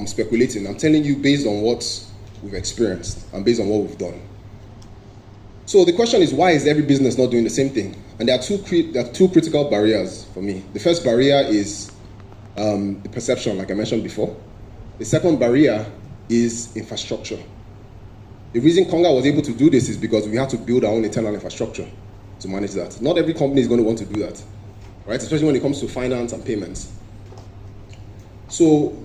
speculating. I'm telling you based on what we've experienced and based on what we've done. So the question is, why is every business not doing the same thing? And there are two critical barriers for me. The first barrier is the perception, like I mentioned before. The second barrier is infrastructure. The reason Conga was able to do this is because we had to build our own internal infrastructure to manage that. Not every company is going to want to do that, right? Especially when it comes to finance and payments. So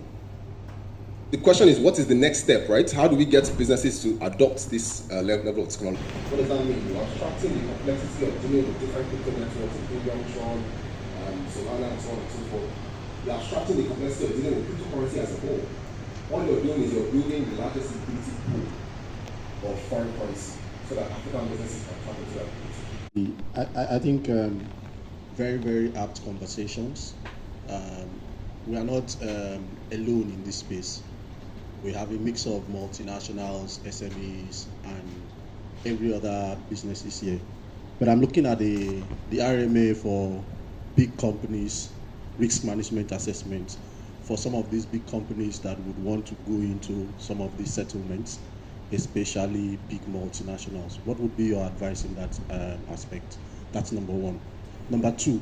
the question is, what is the next step, right? How do we get businesses to adopt this level of technology? What does that mean? You're abstracting the complexity of dealing with different crypto networks, Ethereum, Tron, Solana, and so on and so forth. You're abstracting the complexity of dealing with cryptocurrency as a whole. All you're doing is you're building the largest liquidity pool of foreign currency so that African businesses can tap into that. I think very, very apt conversations. We are not alone in this space. We have a mix of multinationals, SMEs, and every other businesses here. But I'm looking at the RMA for big companies, risk management assessment for some of these big companies that would want to go into some of these settlements, especially big multinationals. What would be your advice in that aspect? That's number one. Number two,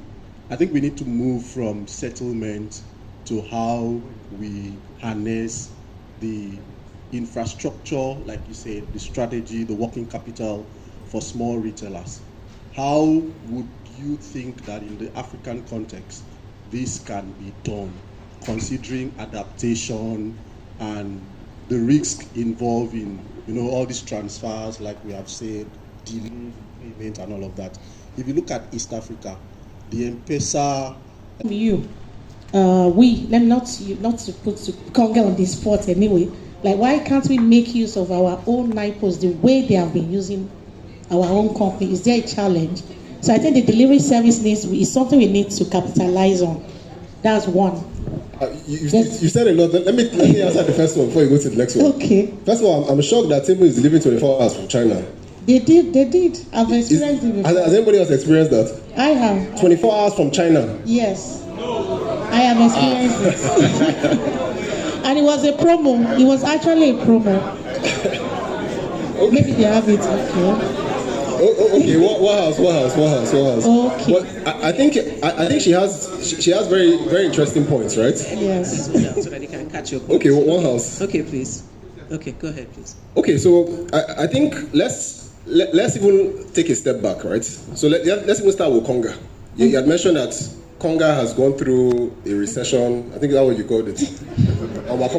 I think we need to move from settlement to how we harness the infrastructure, like you said, the strategy, the working capital for small retailers. How would you think that in the African context, this can be done, considering adaptation and the risk involved in, all these transfers, like we have said, delay payment and all of that. If you look at East Africa, the M-Pesa... Let me not to put Conga on the spot anyway. Like, why can't we make use of our own NIPOs the way they have been using our own company? Is there a challenge? So I think the delivery service is something we need to capitalize on. That's one. You said a lot. Let me answer the first one before you go to the next one. Okay. First of all, I'm shocked that Table is delivering 24 hours from China. They did. I've experienced it before. Has anybody else experienced that? I have. 24 hours from China? Yes. I have experienced it. And it was a promo. It was actually a promo. Okay. Maybe they have it. Okay. Okay. What house? Okay. Well, I think she has very, very interesting points, right? Yes. So that they can catch your points. Okay. One house. Okay, please. Okay, go ahead, please. Okay. So I think let's even take a step back, right? So let's even start with Conga. You had mentioned that Conga has gone through a recession. I think that's what you called it.